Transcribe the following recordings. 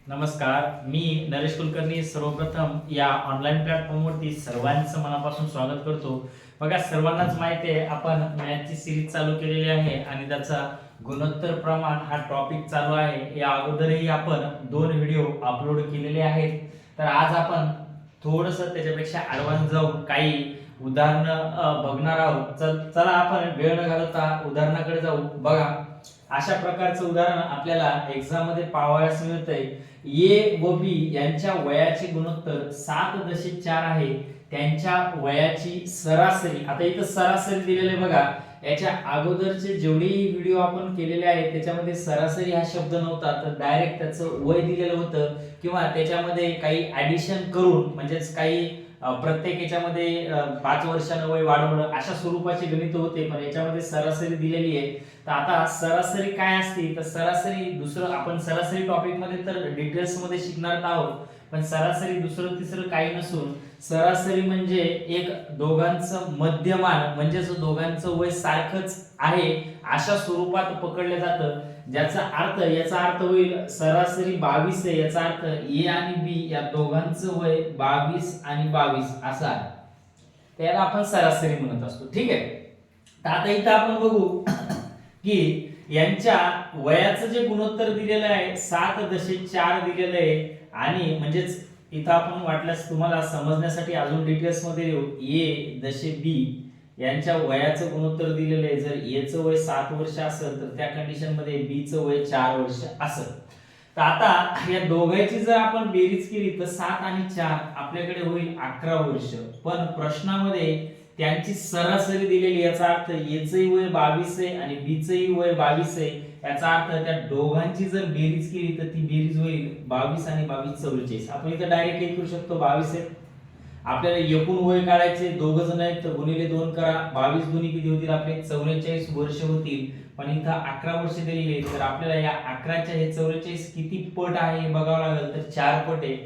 नमस्कार, मी नरेश कुलकर्णी सर्वप्रथम या ऑनलाईन प्लॅटफॉर्मवरती सर्वांचं मनापासून स्वागत करतो. बघा, सर्वांनाच माहिती आहे आपण मॅथची सिरीज चालू केलेली आहे आणि त्याचा गुणोत्तर प्रमाण हा टॉपिक चालू आहे. या अगोदरही आपण 2 व्हिडिओ अपलोड केलेले आहेत. तर आज आपण थोडंसं त्याच्यापेक्षा ॲडव्हान्स जाऊन काही उदाहरणं बघणार आहोत. चला आपण वेळ न घालवता उदाहरणाकडे जाऊ. बघा, अशा प्रकारचं उदाहरण आपल्याला एक्झाम मध्ये पाहावयास मिळतंय. ए व बी यांच्या वयाचे गुणोत्तर 7.4 आहे. त्यांच्या वयाची सरासरी, आता इथं सरासरी दिलेले बघा, याच्या अगोदरचे जेवढेही व्हिडिओ आपण केलेले आहेत त्याच्यामध्ये सरासरी हा शब्द नव्हता, तर डायरेक्ट त्याचं वय दिलेलं होतं किंवा त्याच्यामध्ये काही ऍडिशन करून म्हणजेच काही प्रत्येक याच्यामध्ये 5 वर्षानं वय वाढवणं अशा स्वरूपाचे गणित होते, पण याच्यामध्ये सरासरी दिलेली आहे. तर आता सरासरी काय असते, तर सरासरी दुसरं आपण सरासरी टॉपिक मध्ये तर डिटेल्स मध्ये शिकणार आहोत, पण सरासरी दुसरं तिसरं काही नसून सरासरी म्हणजे एक दोघांचं मध्यमान, म्हणजेच दोघांचं वय सारखंच आहे अशा स्वरूपात पकडलं जातं. याचा अर्थ होईल सरासरी 22 आहे. याचा अर्थ ए आणि बी या दोघांचं वय 22 आणि 22 असं आहे. त्याला आपण सरासरी म्हणत असतो. ठीक आहे. तर आता इथं आपण बघू की यांच्या वयाचं जे गुणोत्तर दिलेलं आहे 7.4 दिलेलं आहे. आणि म्हणजेच इथं आपण वाटल्यास तुम्हाला समजण्यासाठी अजून डिटेल्स मध्ये येऊ. ए दशे बी यांच्या वयाचं गुणोत्तर दिलेलं आहे. जर ए चं वय 7 वर्ष असेल तर त्या कंडिशन मध्ये बी चं वय 4 वर्ष असेल. तर आता या दोघांची जर आपण बेरीज केली तर 7 आणि 4 आपल्याकडे होईल 11 वर्ष. पण प्रश्नामध्ये त्यांची सरासरी दिलेली, याचा अर्थ ए चंही वय 22 आहे आणि बी चंही वय 22 आहे. याचा अर्थ त्या दोघांची जर बेरीज केली तर ती बेरीज होईल 22 आणि 22 44. आपण इथे डायरेक्ट काय करू शकतो, 22 आहे. आपल्याला एकूण वय काढायचे, दोघ जण आहेत तर गुणिले 2 करा. 22 दुनी किती होतील आपले 44 वर्ष होतील. पण इथं 11 वर्ष दिलेली आहेत, तर आपल्याला या 11च्या हे 44 किती पट आहे हे बघावं लागेल. तर 4 पट आहे.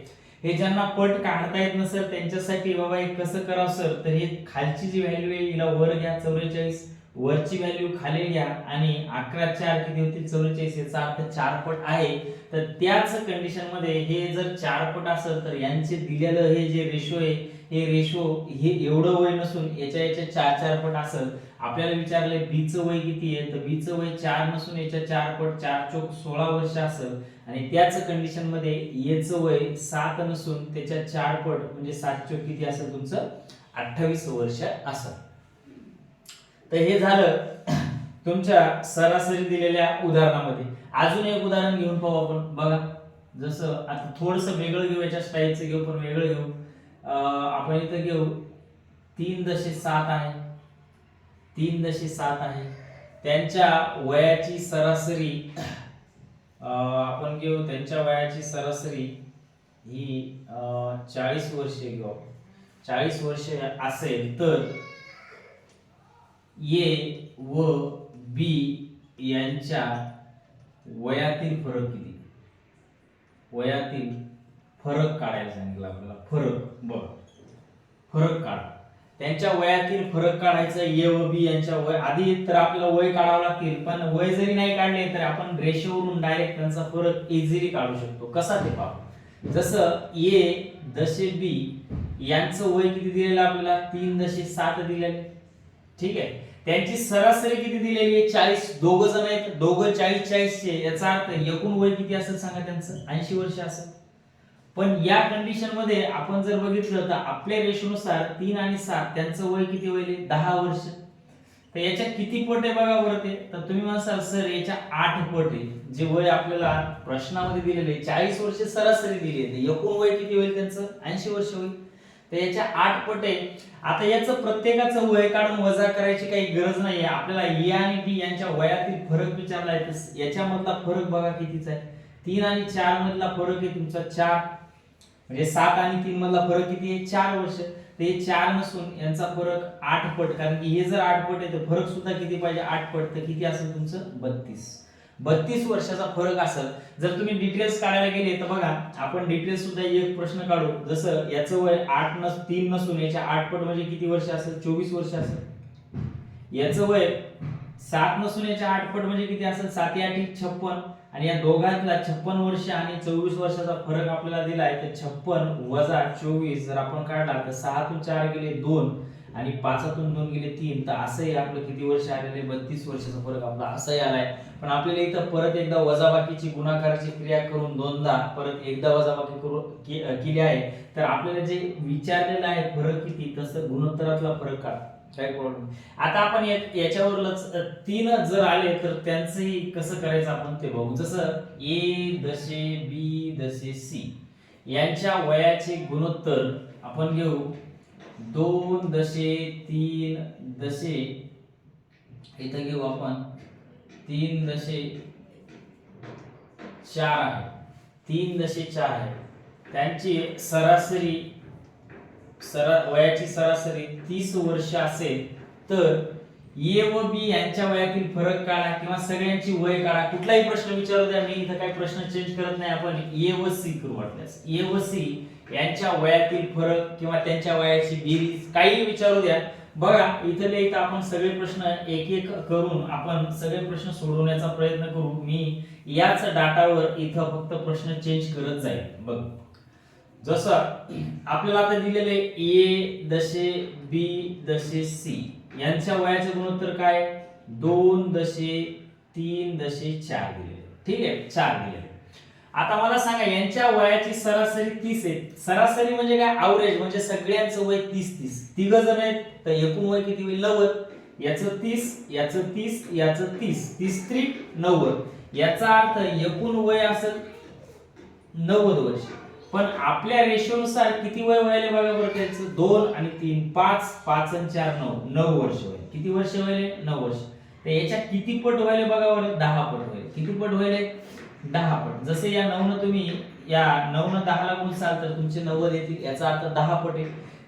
हे ज्यांना पट काढता येत नसेल त्यांच्यासाठी बाबा हे कसं करावं सर, तर हे खालची जी व्हॅल्यू आहे हिला वर घ्या 44, वरची व्हॅल्यू खाली घ्या आणि 11 4 किती होतील 44. याचा अर्थ 4 पट आहे. तर त्याच कंडिशन मध्ये हे जर 4 पट असेल तर यांचे दिलेलं हे जे रेशो आहे हे रेशो हे एवढं वय नसून याच्या 4 पट असेल. आपल्याला विचारले बी चं वय किती आहे, तर बी चं वय 4 नसून याच्या 4 पट 4 चोक 16 वर्ष असेल. आणि त्याच कंडिशन मध्ये ए चं वय 7 नसून त्याच्या 4 पट म्हणजे 7 चोक किती असेल तुमचं 28 वर्ष असेल. तर हे झालं तुमच्या सरासरी दिलेल्या उदाहरणामध्ये. अजून एक उदाहरण घेऊन पाहू आपण. बघा, जसं आता थोडंसं वेगळं घेऊ, याच्या स्टाईलचं घेऊ पण वेगळं घेऊ. आपण इथं घेऊ 3.7 आहे. 3.7 आहे. त्यांच्या वयाची सरासरी आपण घेऊ, त्यांच्या वयाची सरासरी ही 40 वर्षे घेऊ. 40 वर्षे असेल तर ए व बी यांच्या वयातील फरक किती, वयातील फरक काढायला सांगितलं आपल्याला. फरक काढा. त्यांच्या वयातील फरक काढायचं. ए व बी यांच्या वय, आधी तर आपल्याला वय काढावं लागतील, पण वय जरी नाही काढले तर आपण रेशोवरून डायरेक्ट त्यांचा फरक इझिली काढू शकतो. कसा ते पाहू. जसं ए दशे बी यांचं वय किती दिलेलं आपल्याला 3.7 दिलेलं. ठीक आहे. त्यांची सरासरी किती दिलेली आहे 40. दोघ जण आहेत, दोघं 40 चे. याचा अर्थ एकूण वय किती असेल सांगा त्यांचं 80 वर्ष असेल. पण या कंडिशन मध्ये आपण जर बघितलं तर आपल्या रेशोनुसार 3 आणि 7 त्यांचं वय किती होईल 10 वर्ष. तर याच्या किती पट आहे बघा बरं ते. तर तुम्ही म्हणाल सर याच्या 8 पट आहे. जे वय आपल्याला प्रश्नामध्ये दिलेले 40 वर्ष सरासरी दिली आहे, एकूण वय किती होईल त्यांचं 80 वर्ष होईल. तर याच्या 8 पट आहे. आता याचं प्रत्येकाचं वय काढून वजा करायची काही गरज नाहीये. आपल्याला ए आणि बी यांच्या वयातील फरक विचारला आहे, तर याच्यामधला फरक बघा कितीचा आहे. 3 आणि 4 मधला फरक आहे तुमचा 4, म्हणजे 7 आणि 3 मधला फरक किती आहे 4 वर्ष. तर हे 4 नसून यांचा फरक 8 पट, कारण की हे जर 8 पट आहे तर फरक सुद्धा किती पाहिजे 8 पट. तर किती असेल तुमचं 32 वर्षाचा फरक असेल. जर तुम्ही डिटेल्स काढायला गेले तर बघा आपण डिटेल्स सुद्धा एक प्रश्न काढू. जसं याचं वय 3 नसून याच्या 8 पट म्हणजे किती वर्ष असेल 24 वर्ष असेल. याचं वय 7 नसून याच्या 8 पट म्हणजे किती असेल 7 8 56. आणि या दोघांतला 56 वर्ष आणि 24 वर्षाचा फरक आपल्याला दिलाय. तर 56 वजा 24 जर आपण काढला तर 6 तून 4 गेले 2 आणि 5 तून 2 गेले 3. तर असंही आपलं किती वर्ष आलेले 32 वर्षाचा फरक आपला असंही आलाय. पण आपल्याला इथं परत एकदा वजाबाकीची गुणाकाराची क्रिया करून दोनदा परत एकदा वजाबाकी केली आहे. तर आपल्याला जे विचारलेलं आहे फरक किती, तसं गुणोत्तरातला फरक काय प्रॉब्लेम. आता आपण याच्यावरच 3 जर आले तर त्यांचंही कसं करायचं आपण ते बघू. जसं ए दशे बी दशे सी यांच्या वयाचे गुणोत्तर आपण घेऊ 2 दशे 3 दशे, इथं घेऊ आपण 3 दशे 4 आहे, 3 दशे 4 आहे. त्यांची सरासरी वयाची सरासरी 30 वर्ष असेल तर ए व बी यांच्या वयातील फरक काढा किंवा सगळ्यांची वय काढा. कुठलाही प्रश्न विचारू द्या, मी इथं काही प्रश्न चेंज करत नाही. आपण ए व सी करू वाटल्यास. ए व सी यांच्या वयातील फरक किंवा त्यांच्या वयाची बेरीज काही विचारू द्या. बघा इथं आपण सगळे प्रश्न एक एक करून आपण सगळे प्रश्न सोडवण्याचा प्रयत्न करू. मी याच डाटावर इथं फक्त प्रश्न चेंज करत जाईल. बघ जसं आपल्याला आता दिलेले ए दशे बी दशे सी यांच्या वयाचे गुणोत्तर काय 2 दशे 3 दशे 4 दिलेले. ठीक आहे, 4 दिलेले. आता मला सांगा यांच्या वयाची सरासरी 30 आहे. सरासरी म्हणजे काय, ॲव्हरेज म्हणजे सगळ्यांचं वय 30. तिघ जण आहेत तर एकूण वय किती होईल 90. याचं 30 याचं 30 याचं 30 30 त्रिक 90. याचा अर्थ एकूण वय असेल 90 वर्ष. पण आपल्या रेशोनुसार किती वय व्हायले बघा बरं. त्याचं 2 आणि 3 5 5 आणि 4 9 वर्ष व्हायले. किती वर्ष व्हायले 9 वर्ष. तर याच्या किती पट व्हायले बघा बरं 10 पट व्हायले. किती पट व्हायले 10 पट. जसे या 9 न तुम्ही या 9 न 10 ला गुणसाल तर तुमचे 90 येतील. याचा अर्थ 10 पट आहे.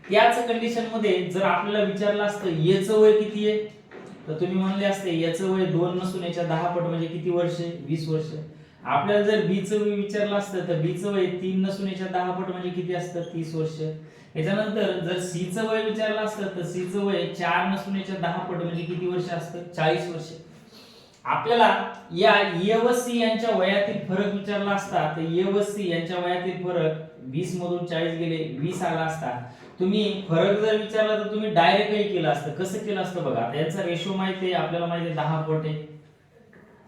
त्याच कंडिशन मध्ये जर आपल्याला विचारलं असतं याचं वय किती आहे तर तुम्ही म्हणले असते याचं वय 2 नसून याच्या 10 पट म्हणजे किती वर्ष 20 वर्ष. आपल्याला जर बी चं वय विचारलं असतं तर बी चं वय 3 नसून याच्या 10 पट म्हणजे किती असतं 30 वर्ष. याच्यानंतर जर सी चं वय विचारलं असतं तर सी चं वय 4 नसून याच्या 10 पट म्हणजे किती वर्ष असतं 40 वर्ष. आपल्याला या ए व सी यांच्या वयातील फरक विचारला असता तर ए व सी यांच्या वयातील फरक 20 मधून 40 गेले 20 आला असता. तुम्ही फरक जर विचारला तर तुम्ही डायरेक्टही केलं असतं. कसं केलं असतं बघा. याचा रेशो माहिती आहे आपल्याला, माहिती आहे 10 पट आहे.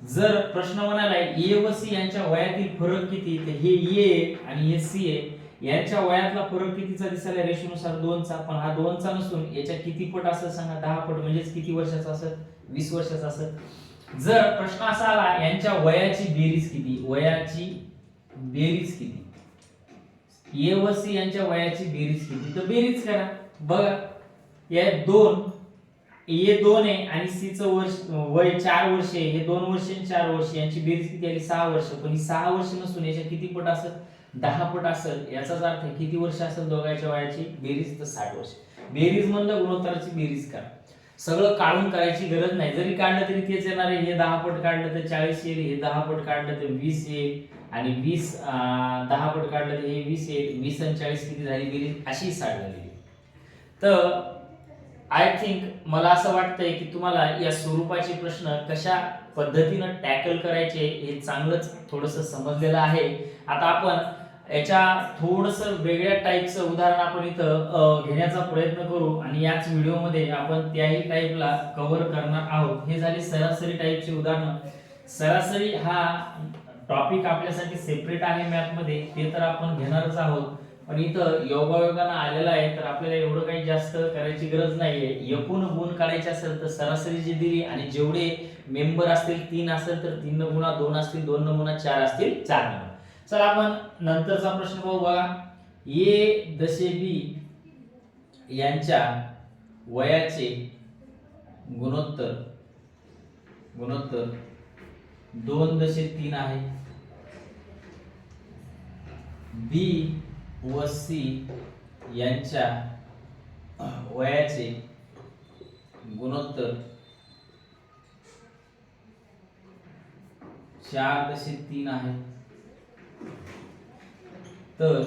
जर प्रश्न म्हणाला ए व सी यांच्या वयातील फरक किती, तर हे ए आणि हे सी आहे यांच्या वयातला फरक कितीचा दिसायला रेशोनुसार 2चा. पण हा 2चा नसून याच्या किती पट असेल सांगा 10 पट म्हणजेच किती वर्षाचा असेल 20 वर्षाचा असेल. जर प्रश्न असा आला यांच्या वयाची बेरीज किती, वयाची बेरीज किती, ए व सी यांच्या वयाची बेरीज किती, तर बेरीज करा. बघा या 2 ए 2 आहे आणि सी चं वर्ष वय 4 वर्ष आहे. हे 2 वर्ष आणि 4 वर्ष यांची बेरीज किती आली 6 वर्ष. पण ही 6 वर्ष नसून याच्या किती पट असेल 10 पट असेल. याचाच अर्थ किती वर्ष असेल दोघांच्या वयाची बेरीज तर 60 वर्ष. बेरीज म्हणलं गुणोत्तराची बेरीज करा. सगळं काढून करायची गरज नाही. जरी काढलं तरी तेच येणार आहे. हे 10 पट काढलं तर 40 येईल, हे 10 पट काढलं तर 20 येईल आणि 20 10 पट काढलं तर हे 20 येईल. 20 आणि 40 किती झाली बेरीज अशी 60 झाली. तर आय थिंक मला असं वाटतंय की तुम्हाला या स्वरूपाचे प्रश्न कशा पद्धतीनं टॅकल करायचे हे चांगलंच थोडंसं समजलेलं आहे. आता आपण याच्या थोडंसं वेगळ्या टाईपचं उदाहरण आपण इथं घेण्याचा प्रयत्न करू आणि याच व्हिडिओमध्ये आपण त्याही टाईपला कव्हर करणार आहोत. हे झाले सरासरी टाईपचे उदाहरण. सरासरी हा टॉपिक आपल्यासाठी सेपरेट आहे मॅथमध्ये, ते तर आपण घेणारच आहोत. पण इथं योगायोगानं आलेला आहे तर आपल्याला एवढं काही जास्त करायची गरज नाहीये. एकूण गुण काढायचे असेल तर सरासरी जी दिली आणि जेवढे मेंबर असतील 3 असेल तर 3 न गुणा 2 असतील, 2 न गुणा 4 असतील 4 न. चला आपण नंतरचा प्रश्न पाहू. बघा ए दशे बी यांच्या वयाचे गुणोत्तर 2 दशे 3 आहे. बी व सी यांच्या वयाचे गुणोत्तर 4.3 आहे. तर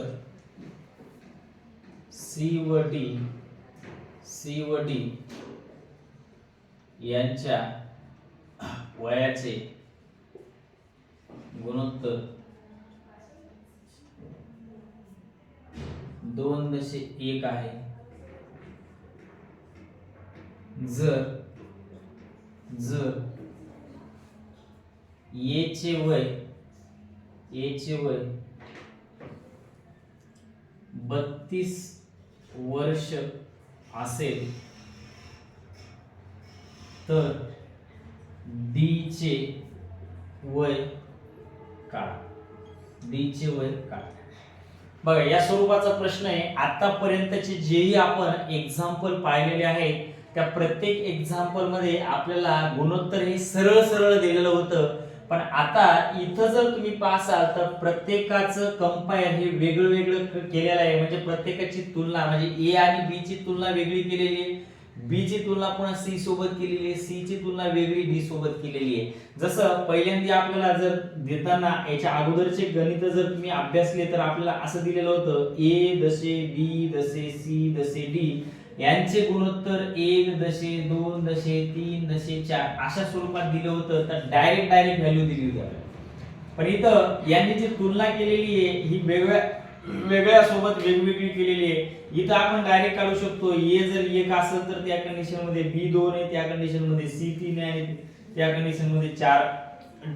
सी व डी यांच्या वयाचे गुणोत्तर 2.1 आहे, जर ए चे वय 32 वर्ष असेल तर डी चे वय काढा. बघा या स्वरूपाचा प्रश्न आहे. आतापर्यंतचे जेही आपण एक्झाम्पल पाहिलेले आहेत त्या प्रत्येक एक्झाम्पल मध्ये आपल्याला गुणोत्तर हे सरळ सरळ दिलेलं होतं, पण आता इथं जर तुम्ही पाहसाल तर प्रत्येकाचं कंपायर हे वेगळं वेगळं केलेलं आहे. म्हणजे प्रत्येकाची तुलना म्हणजे ए आणि बी ची तुलना वेगळी केलेली आहे, बी ची तुलना पुन्हा सी सोबत केलेली आहे, सी ची तुलना वेगळी डी सोबत केलेली आहे. जसं पहिल्यांदा आपल्याला जर देताना याच्या अगोदरचे गणित जर तुम्ही अभ्यासले तर आपल्याला असं दिलेलं होतं ए दशे बी दशे सी दशे डी यांचे गुणोत्तर 1.2.3.4 अशा स्वरूपात दिलं होतं. तर डायरेक्ट व्हॅल्यू दिली होती आपल्याला, पण इथं यांनी जी तुलना केलेली आहे ही वेगळ्या सोबत वेगवेगळी केलेली आहे. इथं आपण डायरेक्ट काढू शकतो ए जर 1 असेल तर त्या कंडिशन मध्ये बी 2 आहे, त्या कंडिशन मध्ये सी 3 आहे आणि त्या कंडिशन मध्ये 4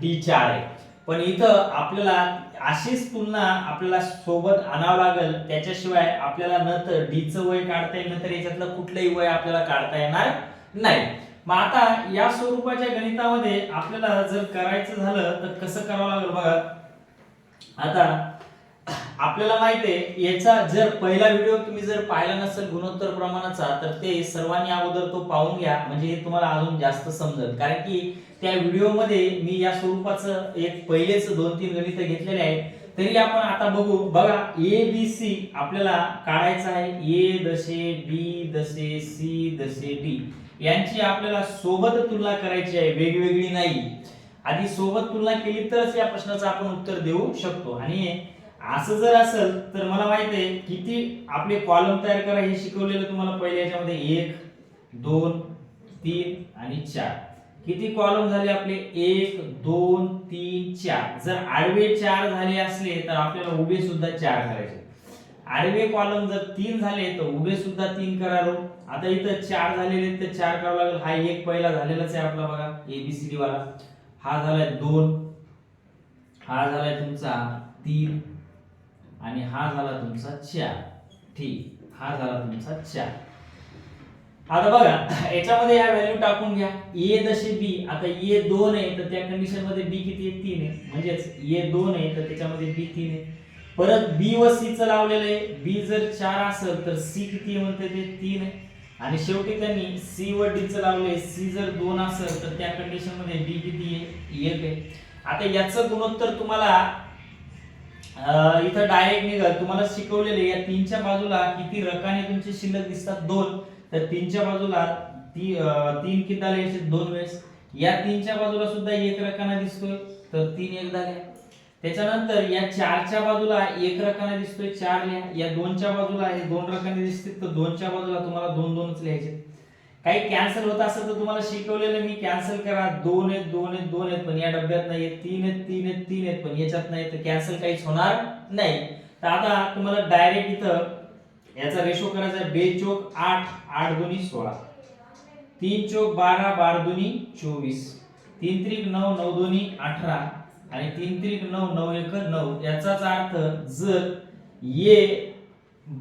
डी 4 आहे. पण इथं आपल्याला अशीच तुलना आपल्याला सोबत आणावं लागेल, त्याच्याशिवाय आपल्याला न तर डी चं वय काढता येईल, न तर याच्यातलं कुठलंही वय आपल्याला काढता येणार नाही. मग आता या स्वरूपाच्या गणितामध्ये आपल्याला जर करायचं झालं तर कसं करावं लागेल बघा. आता आपल्याला माहिती आहे याचा जर पहिला व्हिडिओ तुम्ही जर पाहिला नसेल गुणोत्तर प्रमाणाचा तर ते सर्वांनी अगोदर तो पाहून घ्या, म्हणजे तुम्हाला अजून जास्त समजेल. कारण की त्या व्हिडिओ मध्ये मी या स्वरूपाचं एक पहिलेच 2-3 गणित घेतलेले आहेत. तरी आपण आता बघा ए बी सी आपल्याला काढायचं आहे. ए दशे बी दशे सी दशे डी यांची आपल्याला सोबत तुलना करायची आहे, वेगवेगळी नाही. आधी सोबत तुलना केली तरच या प्रश्नाचं आपण उत्तर देऊ शकतो. आणि असं जर असेल तर मला माहिती आहे किती आपले कॉलम तयार करा हे शिकवलेलं तुम्हाला पहिले याच्यामध्ये 1 2 3 आणि 4. किती कॉलम झाले आपले 1 2 3 4. जर आडवे 4 झाले असले तर आपल्याला उभे सुद्धा 4 करायचे. आडवे कॉलम जर 3 झाले तर उभे सुद्धा 3 करालो. आता इथं 4 झालेले तर 4 करावं लागेल. हा एक पहिला झालेलाच आहे आपला बघा एबीसीडी वाला. हा झालाय 2, हा झालाय तुमचा 3 आणि हा झाला तुमचा 4. ठीक, हा झाला तुमचा 4. आता बघा याच्यामध्ये ह्या व्हॅल्यू टाकून घ्या. ए दशे बी, आता ए 2 आहे तर त्या कंडिशन मध्ये बी किती आहे 3 आहे, म्हणजेच ए 2 आहे तर त्याच्यामध्ये बी 3 आहे. परत बी व सी चं लावलेलं आहे. बी जर 4 असेल तर सी किती आहे म्हणते ते 3 आहे. आणि शेवटी त्यांनी सी व डी चं लावलंय. सी जर 2 असेल तर त्या कंडिशन मध्ये डी किती आहे 1 आहे. आता याचं गुणोत्तर तुम्हाला इथं डायरेक्ट निघाल. तुम्हाला शिकवलेले या 3 च्या बाजूला किती रकाने तुमचे शिल्लक दिसतात 2, तर 3 च्या बाजूला 3 किती आले 2 वेळेस. या 3 च्या बाजूला सुद्धा 1 रकाना दिसतोय तर 3 एक झाले. त्याच्यानंतर या 4 च्या बाजूला 1 रकाना दिसतोय 4 लिहा. या 2 च्या बाजूला हे 2 रकाने दिसतील तर 2 च्या बाजूला तुम्हाला 2-2च लिहायचे. काही कॅन्सल होत असेल तर तुम्हाला शिकवलेलं मी कॅन्सल करा. 2 आहेत 2 आहेत 2 आहेत पण या डब्यात नाही आहेत. 3 आहेत 3 आहेत 3 आहेत पण याच्यात नाही, तर कॅन्सल काहीच होणार नाही. तर आता तुम्हाला डायरेक्ट इथं याचा रेशो करायचा आहे. 2 चोक 8, 8 दुनी 16, 3 चोक 12, 12 दुनी 24, 3 त्रिक 9, 9 दुनी 18 आणि 3 त्रिक 9, 9 एक 9. याचाच अर्थ जर ये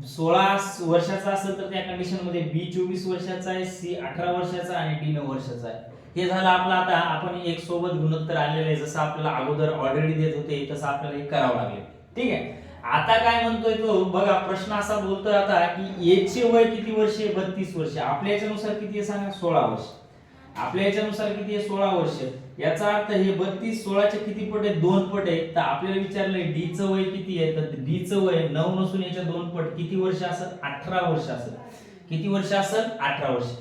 16 वर्षाचा असेल तर त्या कंडिशन मध्ये बी 24 वर्षाचा आहे, सी 18 वर्षाचा आणि डी 9 वर्षाचा आहे. हे झालं आपलं. आता आपण एक सोबत गुणोत्तर आणलेलं आहे. जसं आपल्याला अगोदर ऑलरेडी देत होते तसं आपल्याला हे करावं लागेल. ठीक आहे. आता काय म्हणतोय तो बघा, प्रश्न असा बोलतोय आता की ए चे वय किती वर्ष आहे 32 वर्ष. आपल्या याच्यानुसार किती आहे सांगा 16 वर्ष. आपल्या याच्यानुसार किती आहे 16 वर्ष. याचा अर्थ हे 32 16 चे किती पट आहे 2 पट आहे. तर आपल्याला विचारलंय डी चं वय किती आहे, तर डी चं वय 9 नसून याच्या 2 पट किती वर्ष असेल 18 वर्ष असेल. किती वर्ष असेल 18 वर्ष.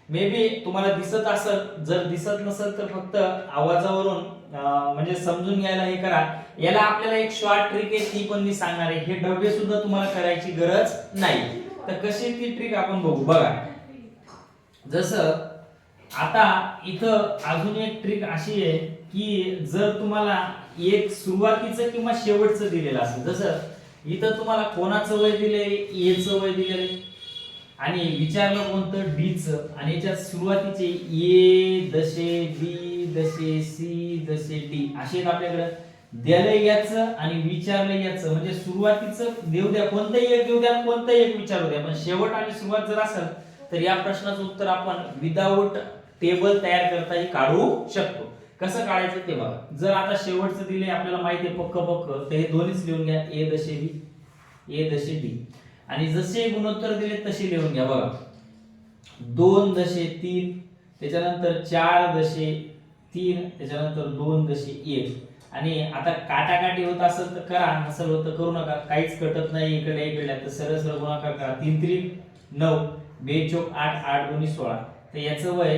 मे बी तुम्हाला दिसत असेल, जर दिसत नसेल तर फक्त आवाजावरून म्हणजे समजून घ्यायला हे करा. याला आपल्याला एक शॉर्ट ट्रिक आहे ती पण मी सांगणार आहे. हे डबे सुद्धा तुम्हाला करायची गरज नाही. तर कशी ती ट्रिक आपण बघू. बघा जसं आता इथं अजून एक ट्रिक अशी आहे की जर तुम्हाला एक सुरुवातीचं किंवा शेवटचं दिलेलं असेल. जसं इथं तुम्हाला कोणाचं वय दिलंय, ए चं वय दिलेलं आहे आणि विचारलं कोणतं, डी चं, आणि याच्यात सुरुवातीचे ए दशे, बी दशे, सी दशे, डी असे आहेत आपल्याकडे. द्यालंय याचं आणि विचारलं याचं, म्हणजे सुरुवातीचं देऊ द्या, कोणतंही एक देऊ द्या, कोणतंही एक विचारू द्या, पण शेवट आणि सुरुवात जर असेल तर या प्रश्नाचं उत्तर आपण विदाऊट टेबल तयार करताही काढू शकतो. कसं काढायचं ते बघा. जर आता शेवटचं दिले आपल्याला माहिती आहे पक्क तर हे दोन्हीच लिहून घ्या, ए दशे बी, ए दशे डी, आणि जसे गुणोत्तर दिले तसे लिहून घ्या. बघा 2.3, त्याच्यानंतर 4.3, त्याच्यानंतर 2.1. आणि आता काटाकाटी होत असेल तर करा, नसेल होत तर करू नका, काहीच कटत नाही इकडे इकडे, तर सरळ सरळ गुणाकार करा. 3 3 9, 2 चौक 8, 8 2 16. तर याचं वय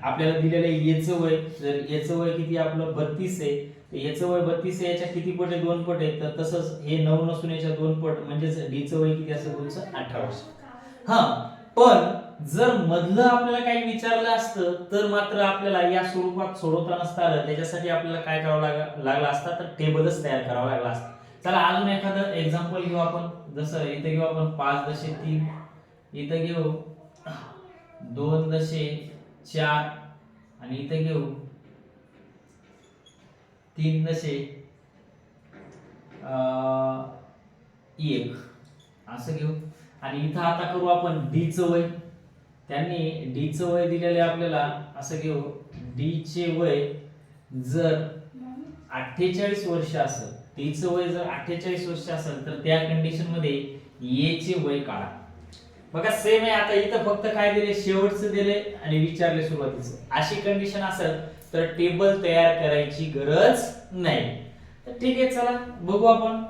आपल्याला दिलेलं आहे, याचं वय, जर याचं वय किती आपलं 32 आहे, तर याचं वय 32 आहे, याच्या किती पट आहे, 2 पट आहे, तर तसंच हे 9 नसून याच्या 2 पट, म्हणजेच डी चं वय किती असेल, 18 वर्ष. हा, पण जर मधलं आपल्याला काही विचारलं असतं तर मात्र आपल्याला या स्वरूपात सोडवता नसतं आलं, त्याच्यासाठी आपल्याला काय करावं लागलं असतं, तर टेबलच तयार करावं लागलं असतं. चला अजून एखादं एक्झाम्पल घेऊ आपण. जसं इथे घेऊ आपण 5.3, इथे घेऊ 2.4, आणि इथे घेऊ 3.1 असं घेऊ. आणि इथं आता करू आपण डी चं वय. त्यांनी डी चं वय दिलेलं आहे आपल्याला, असं घेऊ. डी चे वय जर 48 वर्ष असेल, डी चं वय जर 48 वर्ष असेल तर त्या कंडिशन मध्ये ए चे वय काढा. बघा सेम आहे. आता इथं फक्त काय दिले, शेवटचं दिले आणि विचारले सुरुवातीचं. अशी कंडिशन असेल तर टेबल तयार करायची गरज नाही. तर ठीक आहे, चला बघू आपण.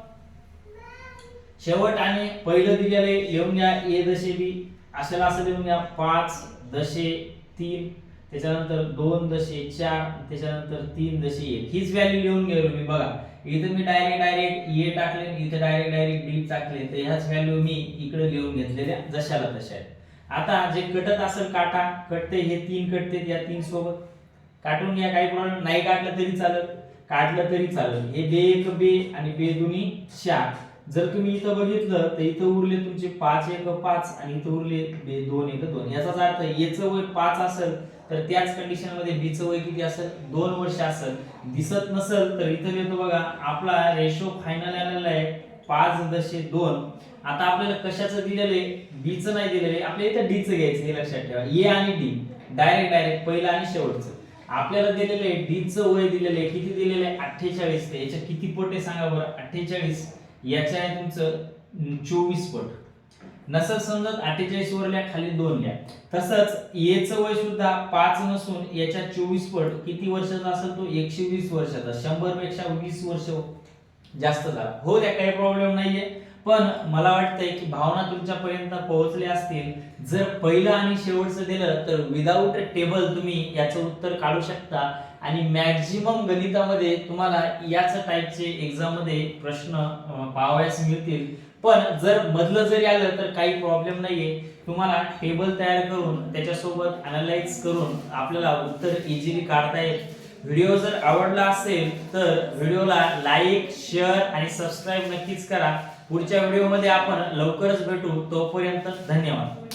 शेवट आणि पहिलं दिलेले लिहून घ्या, ए दशे बी अशाला असं लिहून घ्या, 5.3, त्याच्यानंतर 2.4, त्याच्यानंतर 3.1. हीच व्हॅल्यू लिहून गेलो मी. बघा इथे मी डायरेक्ट ए टाकले, इथे डायरेक्ट डी टाकले, तर ह्याच व्हॅल्यू मी इकडे लिहून घेतलेल्या जशाला तशा आहेत. आता जे कटत असेल काटा कटते, हे 3 कटते, या 3 सोबत काटून घ्या, काही प्रॉब्लेम नाही. काटलं तरी चालेल, काटलं तरी चालेल. हे बे एक बे आणि बे दोन्ही 4. जर तुम्ही इथं बघितलं तर इथं उरले तुमचे 5 1 5 आणि इथं उरले 2 1 2. याचाच अर्थ याचं वय 5 असेल तर त्याच कंडिशन मध्ये बी चं वय किती असेल, 2 वर्ष असेल. दिसत नसेल तर इथं लिहितो बघा, आपला रेशो फायनल आलेला आहे 5.2. आता आपल्याला कशाचं दिलेलं आहे, बी चं नाही दिलेलं आहे, आपल्याला इथं डी चं घ्यायचं, हे लक्षात ठेवा. ए आणि डी डायरेक्ट पहिलं आणि शेवटचं. आपल्याला दिलेलं आहे डी चं वय दिलेलं आहे, किती दिलेलं आहे 48. ते याच्या किती पट आहे सांगा बरं, 48. याच्या आहे तुमचं 24 पट. नसेल समजत 48 वरल्या खाली 2 लिहा. तसंच ए चं वय सुद्धा 5 नसून याच्या 24 पट किती वर्षाचा असेल, तो 120 वर्षाचा. 100 पेक्षा 20 वर्ष जास्त झाला. हो द्या, काही प्रॉब्लेम नाहीये. पण मला वाटतंय की भावना तुमच्यापर्यंत पोहोचल्या असतील. जर पहिलं आणि शेवटचं दिलं तर विदाऊट टेबल तुम्ही याचं उत्तर काढू शकता आणि मॅक्झिमम गणितामध्ये तुम्हाला याच टाइपचे एक्झाम मध्ये प्रश्न पाहावयास मिळतील. पण जर मधलं जरी आलं तर काही प्रॉब्लेम नाहीये. तुम्हाला टेबल तयार करून त्याच्यासोबत अनालाइज करून आपल्याला उत्तर इझिली काढता येईल. व्हिडिओ जर आवडला असेल तर व्हिडिओला लाईक, शेअर आणि सबस्क्राईब नक्कीच करा. पुढच्या व्हिडिओमध्ये आपण लवकरच भेटू. तोपर्यंत धन्यवाद.